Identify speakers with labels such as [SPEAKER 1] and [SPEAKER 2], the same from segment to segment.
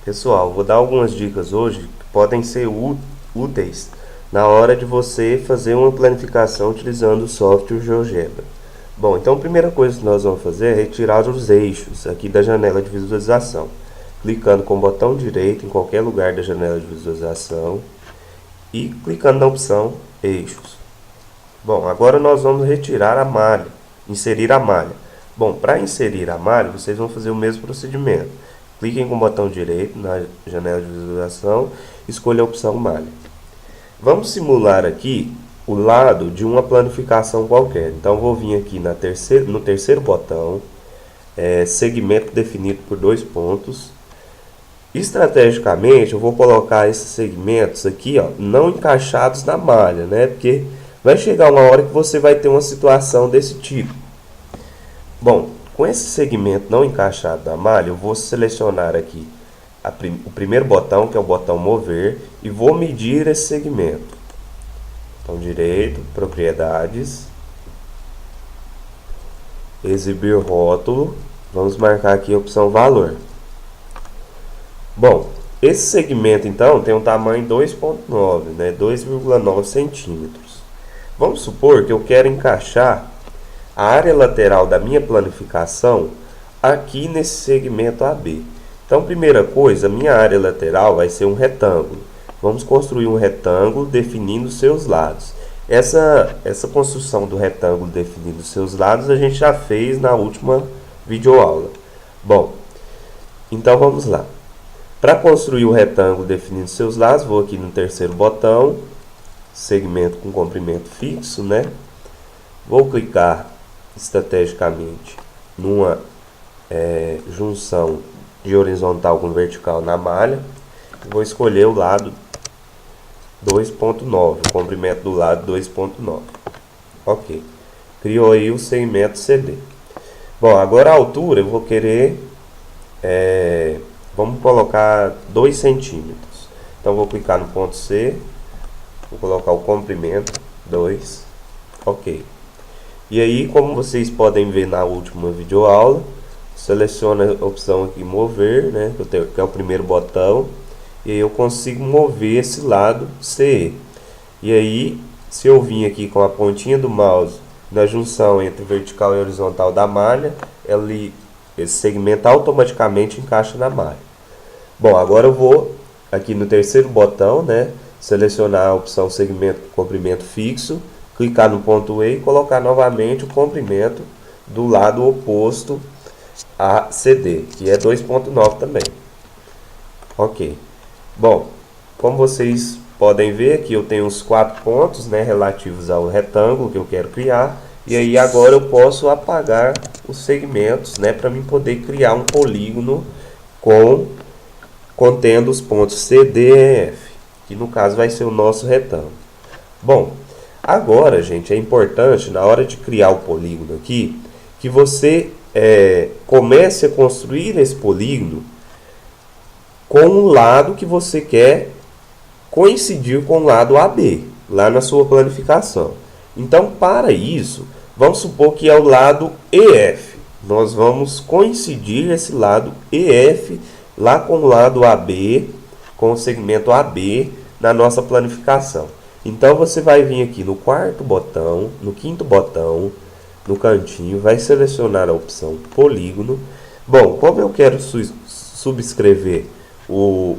[SPEAKER 1] Pessoal, vou dar algumas dicas hoje que podem ser úteis na hora de você fazer uma planificação utilizando o software GeoGebra. Bom, então a primeira coisa que nós vamos fazer é retirar os eixos aqui da janela de visualização. Clicando com o botão direito em qualquer lugar da janela de visualização e clicando na opção Eixos. Bom, agora nós vamos retirar a malha, inserir a malha. Bom, para inserir a malha, vocês vão fazer o mesmo procedimento. Cliquem com o botão direito na janela de visualização e escolha a opção malha. Vamos simular aqui o lado de uma planificação qualquer. Então vou vir aqui no terceiro botão, segmento definido por 2 pontos. Estrategicamente eu vou colocar esses segmentos aqui, ó, não encaixados na malha, né? Porque vai chegar uma hora que você vai ter uma situação desse tipo. Bom, com esse segmento não encaixado na malha, eu vou selecionar aqui o primeiro botão, que é o botão mover, e vou medir esse segmento. Botão direito, propriedades, exibir rótulo, vamos marcar aqui a opção valor. Bom, esse segmento então tem um tamanho 2.9, né, 2,9 centímetros. Vamos supor que eu quero encaixar a área lateral da minha planificação aqui nesse segmento AB. Então, primeira coisa, minha área lateral vai ser um retângulo. Vamos construir um retângulo definindo seus lados. Essa construção do retângulo definindo seus lados a gente já fez na última videoaula. Bom, então vamos lá. Para construir o retângulo definindo seus lados, vou aqui no terceiro botão, segmento com comprimento fixo, né? Vou clicar estrategicamente numa junção de horizontal com vertical na malha. Vou escolher o lado 2.9, o comprimento do lado 2.9. Ok. Criou aí o segmento CD. Bom, agora a altura eu vou querer, vamos colocar 2 centímetros. Então vou clicar no ponto C, vou colocar o comprimento 2. Ok. E aí, como vocês podem ver na última videoaula, seleciona a opção aqui mover, né, que é o primeiro botão, e aí eu consigo mover esse lado CE. E aí, se eu vim aqui com a pontinha do mouse na junção entre vertical e horizontal da malha, esse segmento automaticamente encaixa na malha. Bom, agora eu vou aqui no terceiro botão, né, selecionar a opção segmento com comprimento fixo, clicar no ponto E e colocar novamente o comprimento do lado oposto a CD, que é 2.9 também. Ok. Bom, como vocês podem ver aqui eu tenho os 4 pontos, né, relativos ao retângulo que eu quero criar. E aí agora eu posso apagar os segmentos, né, para mim poder criar um polígono contendo os pontos CD e F, que no caso vai ser o nosso retângulo. Bom, agora, gente, é importante, na hora de criar o polígono aqui, que você comece a construir esse polígono com o lado que você quer coincidir com o lado AB, lá na sua planificação. Então, para isso, vamos supor que é o lado EF. Nós vamos coincidir esse lado EF lá com o lado AB, com o segmento AB na nossa planificação. Então você vai vir aqui no quarto botão, no quinto botão, no cantinho, vai selecionar a opção polígono. Bom, como eu quero subscrever o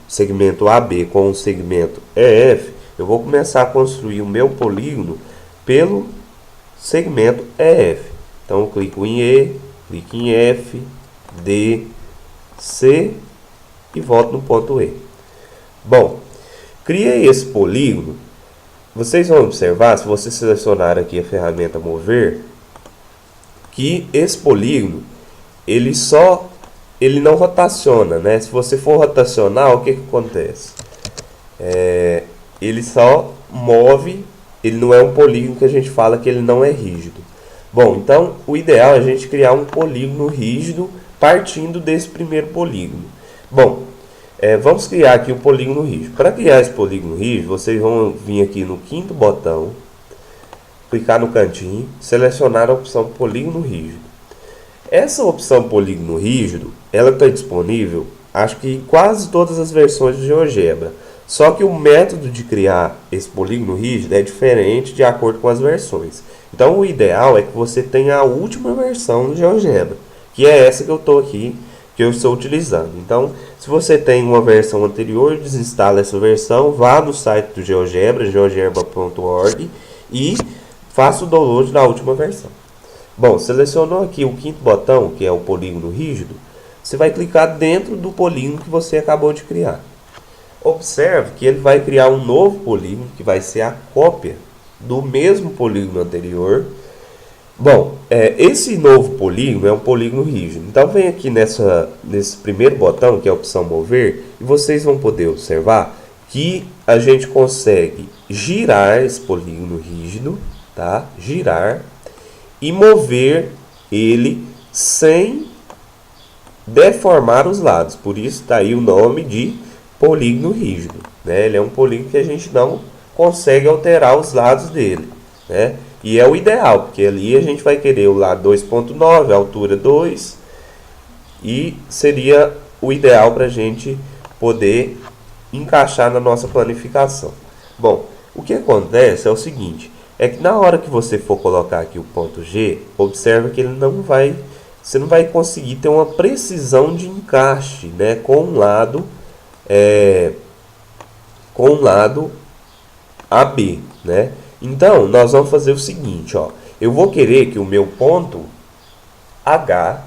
[SPEAKER 1] segmento AB com o segmento EF, eu vou começar a construir o meu polígono pelo segmento EF. Então eu clico em E, clico em F, D, C e volto no ponto E. Bom, criei esse polígono. Vocês vão observar, se você selecionar aqui a ferramenta mover, que esse polígono ele não rotaciona, né? Se você for rotacionar, o que acontece? Ele só move, ele não é um polígono que a gente fala que ele não é rígido. Bom, então o ideal é a gente criar um polígono rígido partindo desse primeiro polígono. Bom, vamos criar aqui o polígono rígido. Para criar esse polígono rígido, vocês vão vir aqui no quinto botão, clicar no cantinho, selecionar a opção polígono rígido. Essa opção polígono rígido, ela está disponível, acho que em quase todas as versões do GeoGebra. Só que o método de criar esse polígono rígido é diferente de acordo com as versões. Então o ideal é que você tenha a última versão do GeoGebra, que é essa que eu estou aqui, que eu estou utilizando. Então, se você tem uma versão anterior, desinstala essa versão, vá no site do GeoGebra, geogebra.org, e faça o download da última versão. Bom, selecionou aqui o quinto botão, que é o polígono rígido, você vai clicar dentro do polígono que você acabou de criar. Observe que ele vai criar um novo polígono, que vai ser a cópia do mesmo polígono anterior. Bom, esse novo polígono é um polígono rígido. Então vem aqui nesse primeiro botão, que é a opção mover, e vocês vão poder observar que a gente consegue girar esse polígono rígido, tá? Girar e mover ele sem deformar os lados. Por isso está aí o nome de polígono rígido, né? Ele é um polígono que a gente não consegue alterar os lados dele, né? E é o ideal, porque ali a gente vai querer o lado 2.9, a altura 2, e seria o ideal para a gente poder encaixar na nossa planificação. Bom, o que acontece é o seguinte, é que na hora que você for colocar aqui o ponto G, observa que ele você não vai conseguir ter uma precisão de encaixe, né, com um lado AB, né? Então, nós vamos fazer o seguinte, ó. Eu vou querer que o meu ponto H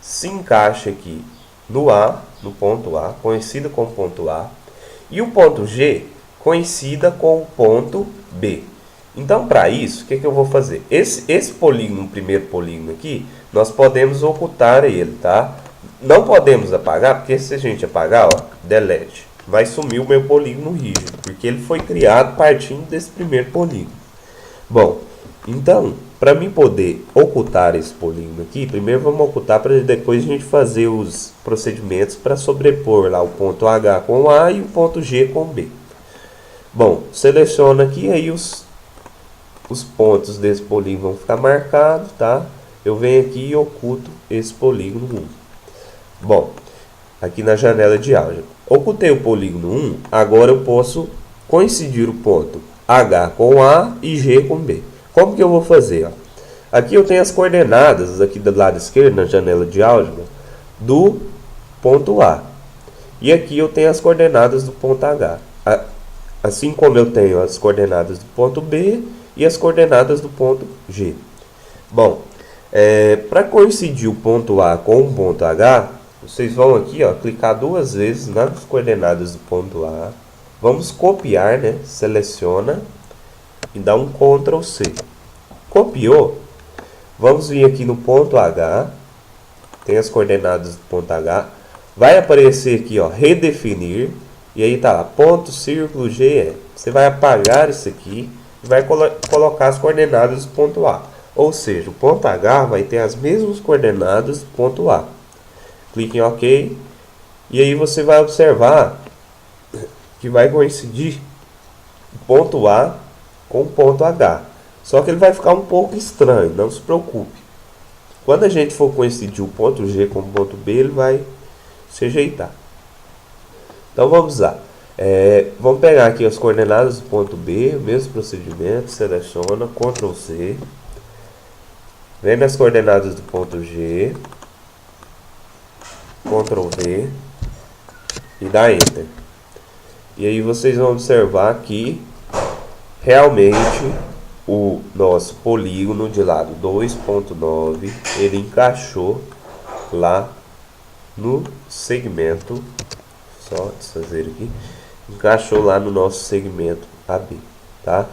[SPEAKER 1] se encaixe aqui no ponto A, coincida com o ponto A, e o ponto G coincida com o ponto B. Então, para isso, o que eu vou fazer? Esse polígono, o primeiro polígono aqui, nós podemos ocultar ele, tá? Não podemos apagar, porque se a gente apagar, ó, delete, vai sumir o meu polígono rígido, porque ele foi criado partindo desse primeiro polígono. Bom, então, para mim poder ocultar esse polígono aqui, primeiro vamos ocultar para depois a gente fazer os procedimentos para sobrepor lá o ponto H com A e o ponto G com B. Bom, seleciona aqui, aí os pontos desse polígono vão ficar marcados, tá? Eu venho aqui e oculto esse polígono 1. Bom, aqui na janela de álgebra. Ocultei o polígono 1, agora eu posso coincidir o ponto H com A e G com B. Como que eu vou fazer? Ó? Aqui eu tenho as coordenadas, aqui do lado esquerdo, na janela de álgebra, do ponto A. E aqui eu tenho as coordenadas do ponto H. Assim como eu tenho as coordenadas do ponto B e as coordenadas do ponto G. Bom, para coincidir o ponto A com o ponto H, vocês vão aqui, ó, clicar duas vezes nas coordenadas do ponto A. Vamos copiar, né? Seleciona e dá um Ctrl C. Copiou. Vamos vir aqui no ponto H. Tem as coordenadas do ponto H. Vai aparecer aqui, ó, redefinir. E aí tá lá, ponto, círculo, G. Você vai apagar isso aqui e vai colocar as coordenadas do ponto A. Ou seja, o ponto H vai ter as mesmas coordenadas do ponto A. Clique em OK. E aí você vai observar que vai coincidir o ponto A com o ponto H. Só que ele vai ficar um pouco estranho, não se preocupe. Quando a gente for coincidir o ponto G com o ponto B, ele vai se ajeitar. Então vamos lá. Vamos pegar aqui as coordenadas do ponto B, o mesmo procedimento, seleciona, Ctrl C. Vem nas coordenadas do ponto G, Ctrl V e dá Enter. E aí vocês vão observar que realmente o nosso polígono de lado 2.9 ele encaixou lá no segmento, só desfazer aqui, encaixou lá no nosso segmento AB, tá?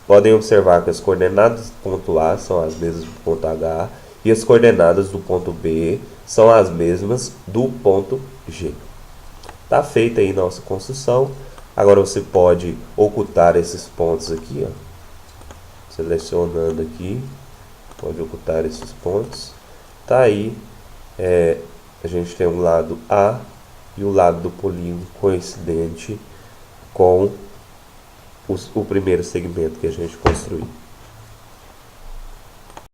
[SPEAKER 1] Podem observar que as coordenadas do ponto A são as mesmas do ponto H e as coordenadas do ponto B são as mesmas do ponto G. Tá feita aí nossa construção. Agora você pode ocultar esses pontos aqui, ó. Selecionando aqui, pode ocultar esses pontos. Tá aí, a gente tem um lado A e o lado do polígono coincidente com o primeiro segmento que a gente construiu.